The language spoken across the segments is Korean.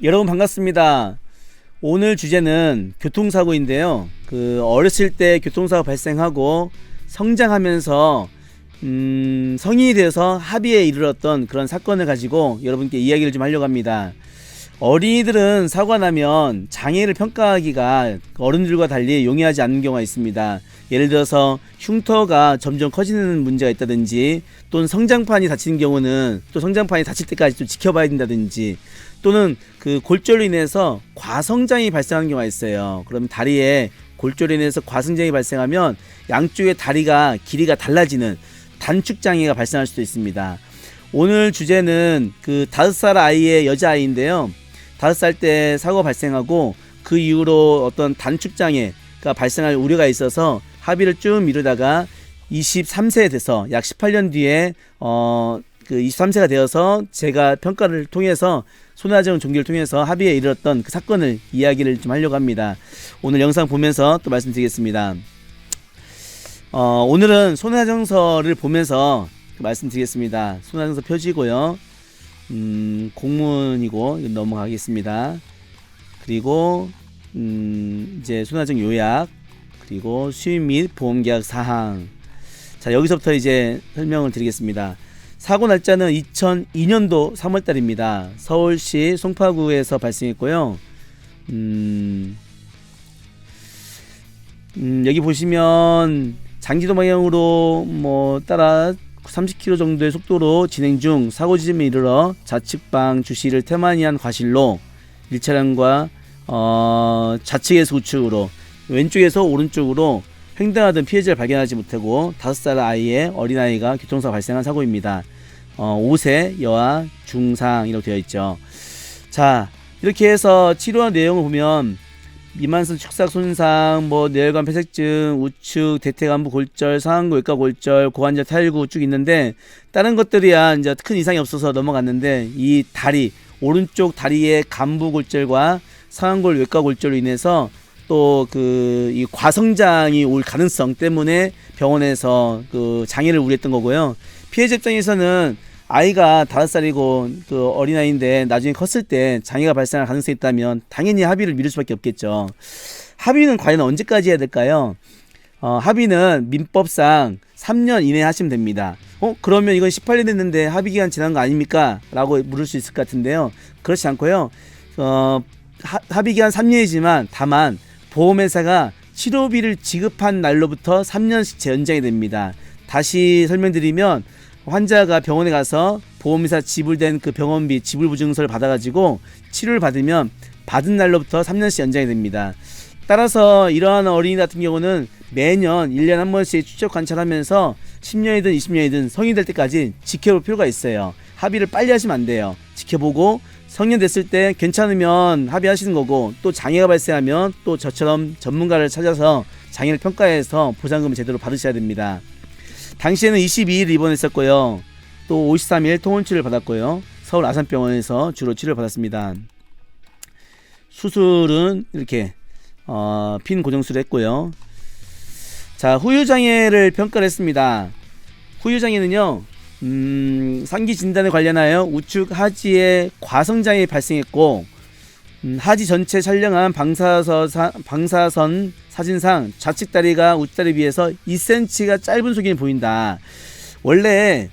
여러분 반갑습니다. 오늘 주제는 교통사고인데요. 어렸을 때 교통사고 발생하고 성장하면서 성인이 되어서 합의에 이르렀던 그런 사건을 가지고 여러분께 이야기를 좀 하려고 합니다. 어린이들은 사고가 나면 장애를 평가하기가 어른들과 달리 용이하지 않는 경우가 있습니다. 예를 들어서 흉터가 점점 커지는 문제가 있다든지, 또는 성장판이 다치는 경우는 또 성장판이 다칠 때까지 좀 지켜봐야 된다든지, 또는 그 골절로 인해서 과성장이 발생하는 경우가 있어요. 그럼 다리에 골절로 인해서 과성장이 발생하면 양쪽의 다리가 길이가 달라지는 단축장애가 발생할 수도 있습니다. 오늘 주제는 5살 아이의 여자아이인데요. 5살 때 사고가 발생하고 그 이후로 어떤 단축장애가 발생할 우려가 있어서 합의를 쭉 미루다가 23세에 돼서 약 18년 뒤에 23세가 되어서 제가 평가를 통해서 손해배상 종기를 통해서 합의에 이르렀던 그 사건을 이야기를 좀 하려고 합니다. 오늘 영상 보면서 또 말씀드리겠습니다. 오늘은 손해배상서를 보면서 말씀드리겠습니다. 손해배상서 표지고요. 공문이고 넘어가겠습니다. 그리고 이제 손해배상 요약, 그리고 수입 및 보험계약 사항. 자, 여기서부터 이제 설명을 드리겠습니다. 사고 날짜는 2002년도 3월달입니다. 서울시 송파구에서 발생했고요. 여기 보시면 장지도 방향으로 따라 30km 정도의 속도로 진행 중 사고 지점에 이르러 좌측방 주시를 태만히한 과실로 1차량과 좌측에서 우측으로, 왼쪽에서 오른쪽으로 횡단하던 피해자를 발견하지 못하고 5살 아이의 어린아이가 교통사고 발생한 사고입니다. 5세 여아 중상이라고 되어 있죠. 자, 이렇게 해서 치료한 내용을 보면 미만성 축삭 손상, 뇌혈관 폐색증, 우측 대퇴간부 골절, 상완골 외과 골절, 고관절 탈구 쭉 있는데, 다른 것들이야 이제 큰 이상이 없어서 넘어갔는데, 이 다리, 오른쪽 다리의 간부 골절과 상완골 외과 골절로 인해서 또 이 과성장이 올 가능성 때문에 병원에서 장애를 우려했던 거고요. 피해자 입장에서는 아이가 5살이고 어린아이인데 나중에 컸을 때 장애가 발생할 가능성이 있다면 당연히 합의를 미룰 수밖에 없겠죠. 합의는 과연 언제까지 해야 될까요? 합의는 민법상 3년 이내에 하시면 됩니다. 그러면 이건 18년 됐는데 합의 기간 지난 거 아닙니까? 라고 물을 수 있을 것 같은데요. 그렇지 않고요. 합의 기간 3년이지만 다만 보험회사가 치료비를 지급한 날로부터 3년씩 재연장이 됩니다. 다시 설명드리면, 환자가 병원에 가서 보험회사 지불된 그 병원비 지불보증서를 받아가지고 치료를 받으면 받은 날로부터 3년씩 연장이 됩니다. 따라서 이러한 어린이 같은 경우는 매년 1년에 한 번씩 추적 관찰하면서 10년이든 20년이든 성인 될 때까지 지켜볼 필요가 있어요. 합의를 빨리 하시면 안 돼요. 지켜보고 성년 됐을 때 괜찮으면 합의하시는 거고, 또 장애가 발생하면 또 저처럼 전문가를 찾아서 장애를 평가해서 보상금을 제대로 받으셔야 됩니다. 당시에는 22일 입원했었고요. 또 53일 통원치료를 받았고요. 서울 아산병원에서 주로 치료를 받았습니다. 수술은 이렇게 핀 고정술을 했고요. 자, 후유장애를 평가를 했습니다. 후유장애는요, 상기 진단에 관련하여 우측 하지에 과성장이 발생했고, 하지 전체 촬영한 방사선 사진상 좌측 다리가 우측 다리에 비해서 2cm가 짧은 속임이 보인다. 원래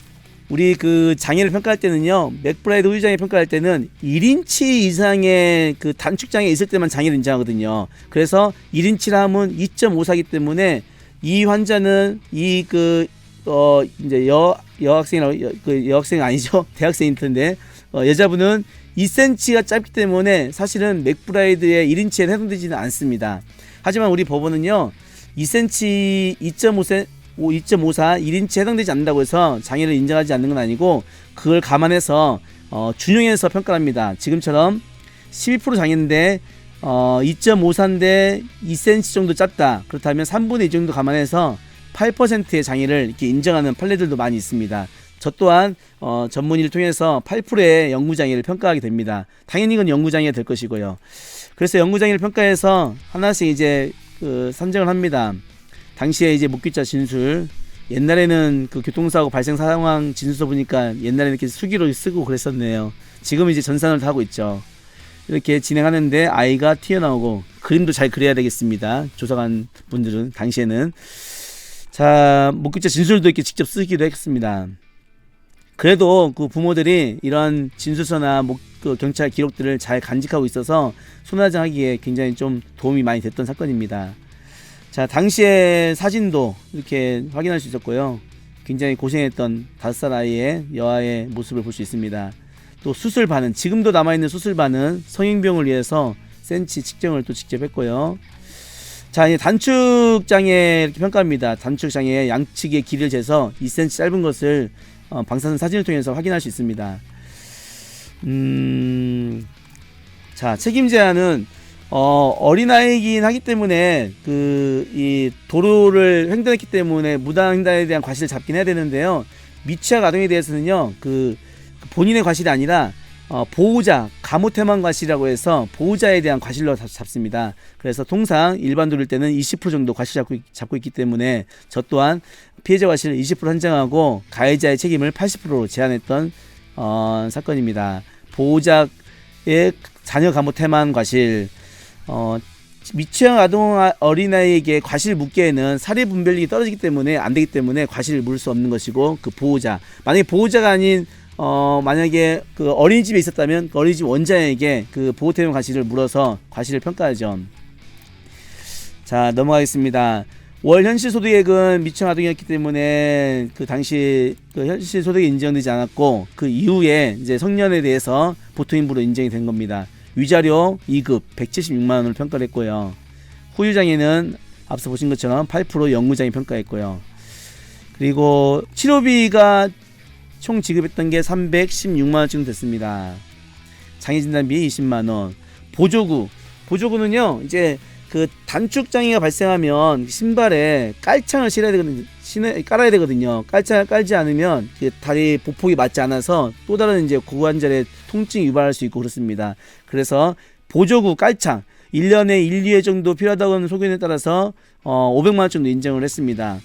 우리 장애를 평가할 때는요, 맥브라이드 후유장애 평가할 때는 1인치 이상의 단축장애 있을 때만 장애를 인정하거든요. 그래서 1인치라 하면 2.54이기 때문에 이 환자는 이제 여학생 아니죠? 대학생일 텐데, 여자분은 2cm가 짧기 때문에 사실은 맥브라이드의 1인치에 해당되지는 않습니다. 하지만 우리 법원은요, 2cm, 2.54, 1인치에 해당되지 않는다고 해서 장애를 인정하지 않는 건 아니고, 그걸 감안해서 준용해서 평가를 합니다. 지금처럼 12% 장애인데 2.54인데 2cm 정도 짧다. 그렇다면 3분의 2 정도 감안해서 8%의 장애를 이렇게 인정하는 판례들도 많이 있습니다. 저 또한 전문의를 통해서 8%의 영구장애를 평가하게 됩니다. 당연히 이건 영구장애가 될 것이고요. 그래서 영구장애를 평가해서 하나씩 이제 산정을 합니다. 당시에 이제 목격자 진술, 옛날에는 교통사고 발생 상황 진술서 보니까 옛날에는 이렇게 수기로 쓰고 그랬었네요. 지금 이제 전산으로 다 하고 있죠. 이렇게 진행하는데 아이가 튀어나오고 그림도 잘 그려야 되겠습니다. 조사관 분들은 당시에는. 자, 목격자 진술도 이렇게 직접 쓰기도 했습니다. 그래도 그 부모들이 이런 진술서나 그 경찰 기록들을 잘 간직하고 있어서 손아정하기에 굉장히 좀 도움이 많이 됐던 사건입니다. 자, 당시의 사진도 이렇게 확인할 수 있었고요. 굉장히 고생했던 5살 아이의 여아의 모습을 볼 수 있습니다. 또 수술반은, 지금도 남아있는 수술반은 성인병을 위해서 센치 측정을 또 직접 했고요. 자, 이제 단축장애 이렇게 평가합니다. 단축장애 양측의 길이를 재서 2cm 짧은 것을 방사선 사진을 통해서 확인할 수 있습니다. 자, 책임 제한은 어린아이이긴 하기 때문에 이 도로를 횡단했기 때문에 무단 횡단에 대한 과실을 잡긴 해야 되는데요. 미취학 아동에 대해서는요, 그 본인의 과실이 아니라 보호자, 가모태만 과실이라고 해서 보호자에 대한 과실로 잡습니다. 그래서 통상 일반 도로일 때는 20% 정도 과실 잡고 있기 때문에 저 또한 피해자 과실을 20% 한정하고 가해자의 책임을 80%로 제한했던 사건입니다. 보호자의 자녀 가모태만 과실, 미취학 아동 어린아이에게 과실을 묻기에는 사례 분별력이 떨어지기 때문에 안 되기 때문에 과실을 물을 수 없는 것이고, 그 보호자, 만약에 보호자가 아닌 만약에 그 어린이집에 있었다면 그 어린이집 원장에게 그 보호태만 과실을 물어서 과실을 평가하죠. 자, 넘어가겠습니다. 월 현실 소득액은 미취학 아동이었기 때문에 그 당시 그 현실 소득이 인정되지 않았고, 그 이후에 이제 성년에 대해서 보통인부로 인정이 된 겁니다. 위자료 2급 176만원을 평가를 했고요. 후유장애는 앞서 보신 것처럼 8% 영구장애 평가했고요. 그리고 치료비가 총 지급했던 게 316만원쯤 됐습니다. 장애진단비 20만원. 보조구는요, 이제 그 단축장애가 발생하면 신발에 깔창을 깔아야 되거든요. 깔창을 깔지 않으면 다리 보폭이 맞지 않아서 또 다른 이제 고관절에 통증이 유발할 수 있고 그렇습니다. 그래서 보조구 깔창 1년에 1, 2회 정도 필요하다고 하는 소견에 따라서 500만원 정도 인정을 했습니다.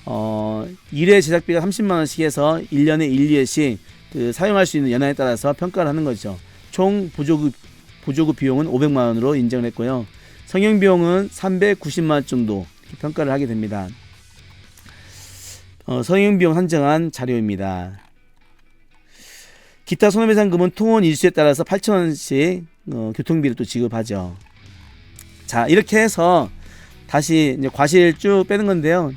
1회 제작비가 30만원씩 해서 1년에 1, 2회씩 그 사용할 수 있는 연한에 따라서 평가를 하는 거죠. 총 보조구 비용은 500만원으로 인정을 했고요. 성형 비용은 390만원 정도 평가를 하게 됩니다. 성형 비용 한정한 자료입니다. 기타 손해배상금은 통원 일수에 따라서 8,000원씩 교통비를 또 지급하죠. 자, 이렇게 해서 다시 이제 과실 쭉 빼는 건데요.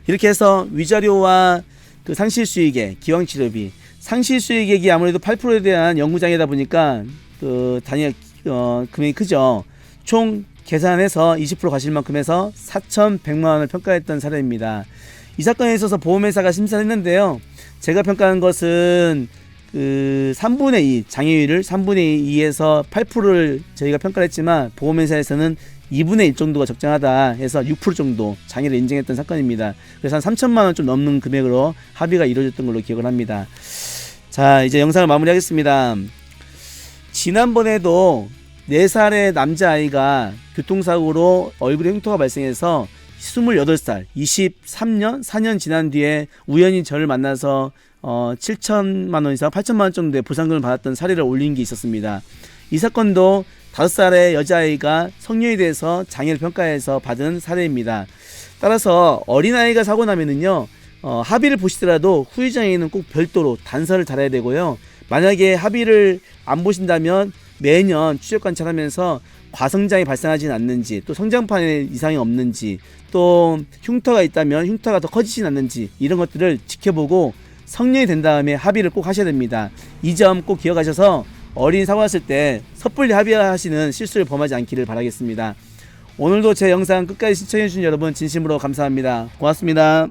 이렇게 해서 위자료와 그 상실수익액, 기왕치료비, 상실수익액이 아무래도 8%에 대한 영구장애다 보니까 그 단위 금액이 크죠. 총 계산해서 20% 과실만큼 해서 4,100만원을 평가했던 사례입니다. 이 사건에 있어서 보험회사가 심사를 했는데요. 제가 평가한 것은 그 3분의 2, 장애율을 3분의 2에서 8%를 저희가 평가를 했지만 보험회사에서는 2분의 1 정도가 적정하다 해서 6% 정도 장애를 인정했던 사건입니다. 그래서 한 3천만원 좀 넘는 금액으로 합의가 이루어졌던 걸로 기억을 합니다. 자, 이제 영상을 마무리하겠습니다. 지난번에도 4살의 남자아이가 교통사고로 얼굴에 흉터가 발생해서 28살, 23년, 4년 지난 뒤에 우연히 저를 만나서 7천만원 이상, 8천만원 정도의 보상금을 받았던 사례를 올린 게 있었습니다. 이 사건도 5살의 여자아이가 성년이 돼서 장애를 평가해서 받은 사례입니다. 따라서 어린아이가 사고 나면은요, 합의를 보시더라도 후유장애인은 꼭 별도로 단서를 달아야 되고요. 만약에 합의를 안 보신다면 매년 추적 관찰하면서 과성장이 발생하지는 않는지, 또 성장판에 이상이 없는지, 또 흉터가 있다면 흉터가 더 커지진 않는지, 이런 것들을 지켜보고 성년이 된 다음에 합의를 꼭 하셔야 됩니다. 이 점 꼭 기억하셔서 어린이 사고 났을 때 섣불리 합의하시는 실수를 범하지 않기를 바라겠습니다. 오늘도 제 영상 끝까지 시청해주신 여러분 진심으로 감사합니다. 고맙습니다.